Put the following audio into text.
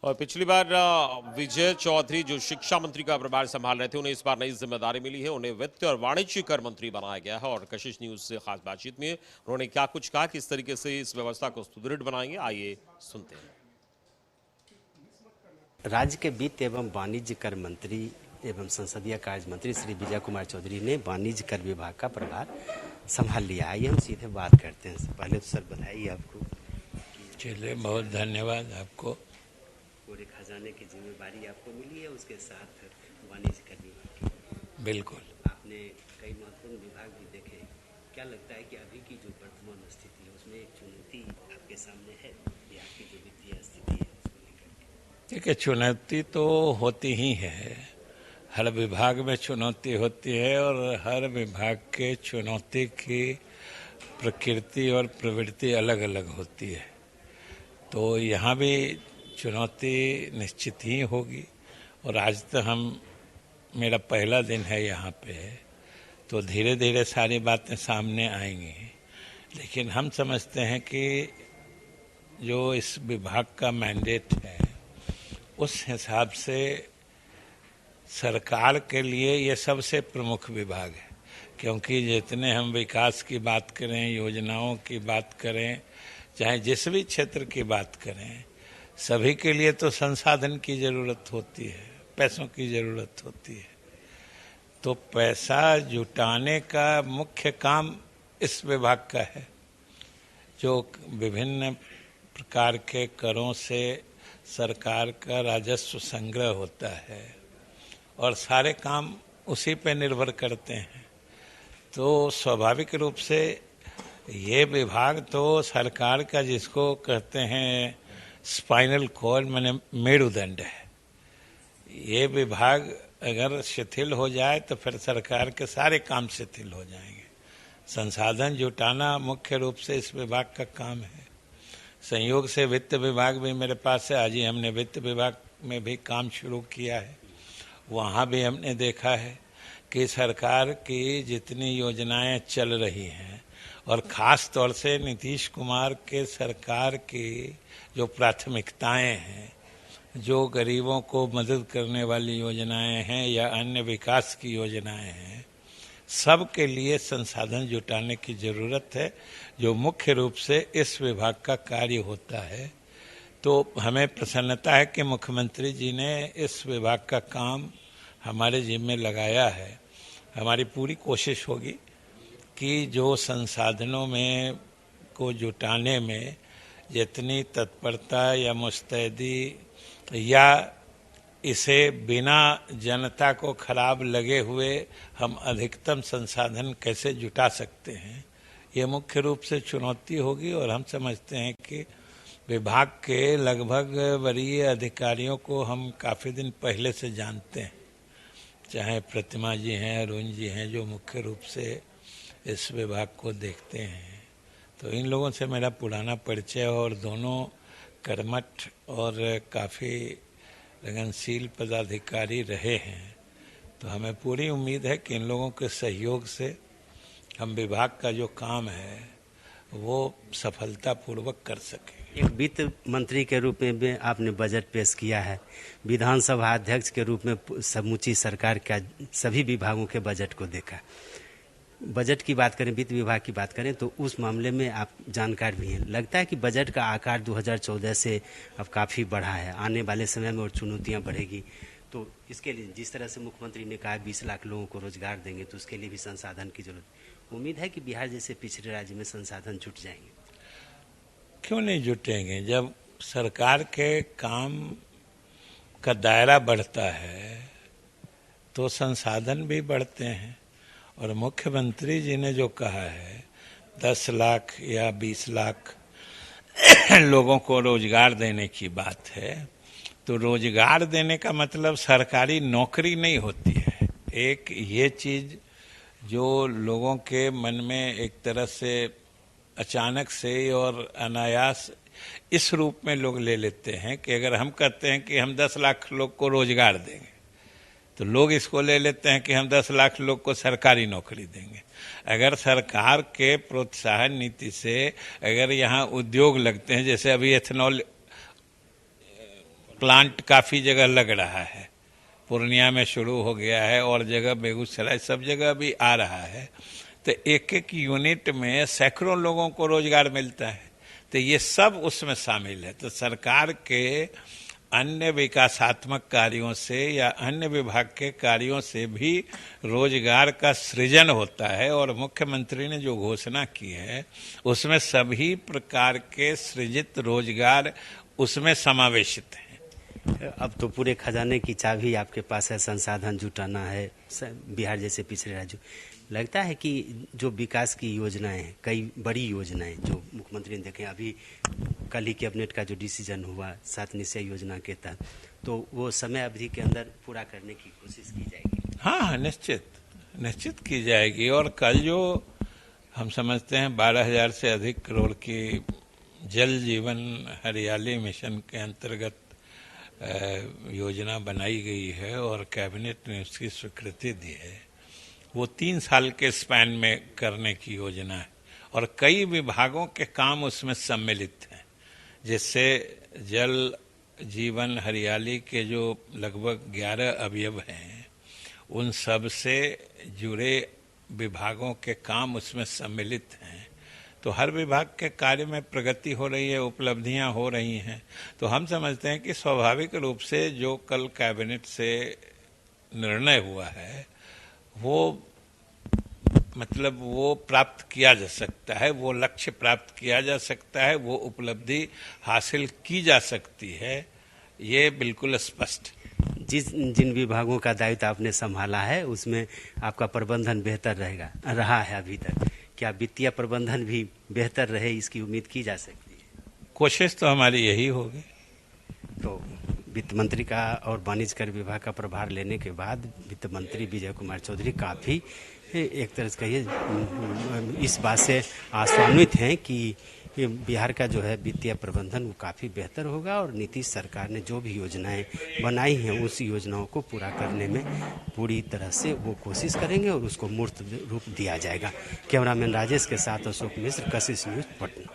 और पिछली बार विजय चौधरी जो शिक्षा मंत्री का प्रभार संभाल रहे थे, उन्हें इस बार नई जिम्मेदारी मिली है। उन्हें वित्त और वाणिज्य कर मंत्री बनाया गया है। और कशिश न्यूज से खास बातचीत में उन्होंने क्या कुछ कहा, किस तरीके से इस व्यवस्था को सुदृढ़ बनाएंगे, आइए सुनते हैं। राज्य के वित्त एवं वाणिज्य कर मंत्री एवं संसदीय कार्य मंत्री श्री विजय कुमार चौधरी ने वाणिज्य कर विभाग का प्रभार संभाल लिया। आइए हम सीधे बात करते हैं। पहले तो सर बधाई आपको। चलिए, बहुत धन्यवाद आपको। पूरे खजाने की जिम्मेदारी आपको मिली है, उसके साथ वाणिज्य कर विभाग की। बिल्कुल। आपने कई महत्वपूर्ण विभाग भी देखे। क्या लगता है कि अभी की जो वर्तमान स्थिति है उसमें एक चुनौती आपके सामने है, बिहार की जो वित्तीय स्थिति है उसको लेकर? देखिए, चुनौती तो होती ही है, हर विभाग में चुनौती होती है और हर विभाग के चुनौती की प्रकृति और प्रवृत्ति अलग अलग होती है। तो यहाँ भी चुनौती निश्चित ही होगी। और आज तो मेरा पहला दिन है यहाँ पे, तो धीरे धीरे सारी बातें सामने आएंगी। लेकिन हम समझते हैं कि जो इस विभाग का मैंडेट है उस हिसाब से सरकार के लिए ये सबसे प्रमुख विभाग है, क्योंकि जितने हम विकास की बात करें, योजनाओं की बात करें, चाहे जिस भी क्षेत्र की बात करें, सभी के लिए तो संसाधन की जरूरत होती है, पैसों की जरूरत होती है। तो पैसा जुटाने का मुख्य काम इस विभाग का है, जो विभिन्न प्रकार के करों से सरकार का राजस्व संग्रह होता है और सारे काम उसी पे निर्भर करते हैं। तो स्वाभाविक रूप से ये विभाग तो सरकार का, जिसको कहते हैं स्पाइनल कॉर्ड, माने मेरुदंड है। ये विभाग अगर शिथिल हो जाए तो फिर सरकार के सारे काम शिथिल हो जाएंगे। संसाधन जुटाना मुख्य रूप से इस विभाग का काम है। संयोग से वित्त विभाग भी मेरे पास है। आज ही हमने वित्त विभाग में भी काम शुरू किया है। वहाँ भी हमने देखा है कि सरकार की जितनी योजनाएं चल रही हैं और ख़ास तौर से नीतीश कुमार के सरकार की जो प्राथमिकताएं हैं, जो गरीबों को मदद करने वाली योजनाएं हैं या अन्य विकास की योजनाएं हैं, सब के लिए संसाधन जुटाने की ज़रूरत है, जो मुख्य रूप से इस विभाग का कार्य होता है। तो हमें प्रसन्नता है कि मुख्यमंत्री जी ने इस विभाग का काम हमारे जिम्मे लगाया है। हमारी पूरी कोशिश होगी कि जो संसाधनों में को जुटाने में जितनी तत्परता या मुस्तैदी या इसे बिना जनता को खराब लगे हुए हम अधिकतम संसाधन कैसे जुटा सकते हैं, ये मुख्य रूप से चुनौती होगी। और हम समझते हैं कि विभाग के लगभग वरीय अधिकारियों को हम काफ़ी दिन पहले से जानते हैं, चाहे प्रतिमा जी हैं, अरुण जी हैं, जो मुख्य रूप से इस विभाग को देखते हैं। तो इन लोगों से मेरा पुराना परिचय, और दोनों कर्मठ और काफ़ी लगनशील पदाधिकारी रहे हैं। तो हमें पूरी उम्मीद है कि इन लोगों के सहयोग से हम विभाग का जो काम है वो सफलतापूर्वक कर सकें। एक वित्त मंत्री के रूप में भी आपने बजट पेश किया है, विधानसभा अध्यक्ष के रूप में समूची सरकार का सभी विभागों के बजट को देखा। बजट की बात करें, वित्त विभाग की बात करें, तो उस मामले में आप जानकार भी हैं। लगता है कि बजट का आकार 2014 से अब काफ़ी बढ़ा है, आने वाले समय में और चुनौतियां बढ़ेगी। तो इसके लिए जिस तरह से मुख्यमंत्री ने कहा 20 लाख लोगों को रोजगार देंगे, तो उसके लिए भी संसाधन की जरूरत। उम्मीद है कि बिहार जैसे पिछड़े राज्य में संसाधन जुट जाएंगे। क्यों नहीं जुटेंगे? जब सरकार के काम का दायरा बढ़ता है तो संसाधन भी बढ़ते हैं। और मुख्यमंत्री जी ने जो कहा है 10 लाख या 20 लाख लोगों को रोजगार देने की बात है, तो रोजगार देने का मतलब सरकारी नौकरी नहीं होती है। एक ये चीज जो लोगों के मन में एक तरह से अचानक से और अनायास इस रूप में लोग ले लेते हैं कि अगर हम कहते हैं कि हम 10 लाख लोग को रोजगार देंगे, तो लोग इसको ले लेते हैं कि हम 10 लाख लोग को सरकारी नौकरी देंगे। अगर सरकार के प्रोत्साहन नीति से अगर यहाँ उद्योग लगते हैं, जैसे अभी एथेनॉल प्लांट काफ़ी जगह लग रहा है। पूर्णिया में शुरू हो गया है और जगह बेगूसराय सब जगह भी आ रहा है। तो एक एक यूनिट में सैकड़ों लोगों को रोजगार मिलता है। तो ये सब उसमें शामिल है। तो सरकार के अन्य विकासात्मक कार्यों से या अन्य विभाग के कार्यों से भी रोजगार का सृजन होता है। और मुख्यमंत्री ने जो घोषणा की है उसमें सभी प्रकार के सृजित रोजगार उसमें समावेशित हैं। अब तो पूरे खजाने की चाबी आपके पास है, संसाधन जुटाना है। बिहार जैसे पिछड़े राज्यों, लगता है कि जो विकास की योजनाएं हैं, कई बड़ी योजनाएं जो मुख्यमंत्री ने देखे, अभी कल ही कैबिनेट का जो डिसीजन हुआ 7 निश्चय योजना के तहत, तो वो समय अवधि के अंदर पूरा करने की कोशिश की जाएगी। हाँ, निश्चित की जाएगी। और कल जो हम समझते हैं 12,000 से अधिक करोड़ की जल जीवन हरियाली मिशन के अंतर्गत योजना बनाई गई है और कैबिनेट ने उसकी स्वीकृति दी है, वो 3 साल के स्पैन में करने की योजना है। और कई विभागों के काम उसमें सम्मिलित हैं, जिससे जल जीवन हरियाली के जो लगभग 11 अवयव हैं उन सब से जुड़े विभागों के काम उसमें सम्मिलित हैं। तो हर विभाग के कार्य में प्रगति हो रही है, उपलब्धियां हो रही हैं। तो हम समझते हैं कि स्वाभाविक रूप से जो कल कैबिनेट से निर्णय हुआ है वो मतलब वो प्राप्त किया जा सकता है, वो लक्ष्य प्राप्त किया जा सकता है, वो उपलब्धि हासिल की जा सकती है, ये बिल्कुल स्पष्ट। जिन विभागों का दायित्व आपने संभाला है उसमें आपका प्रबंधन बेहतर रहा है अभी तक, क्या वित्तीय प्रबंधन भी बेहतर रहे इसकी उम्मीद की जा सकती है? कोशिश तो हमारी यही होगी। तो वित्त मंत्री का और वाणिज्य कर विभाग का प्रभार लेने के बाद वित्त मंत्री विजय कुमार चौधरी काफ़ी एक तरह से कहिए इस बात से आश्वान्वित हैं कि बिहार का जो है वित्तीय प्रबंधन वो काफ़ी बेहतर होगा और नीतीश सरकार ने जो भी योजनाएं बनाई हैं उस योजनाओं को पूरा करने में पूरी तरह से वो कोशिश करेंगे और उसको मूर्त रूप दिया जाएगा। कैमरामैन राजेश के साथ अशोक मिश्र, कशिश न्यूज़, पटना।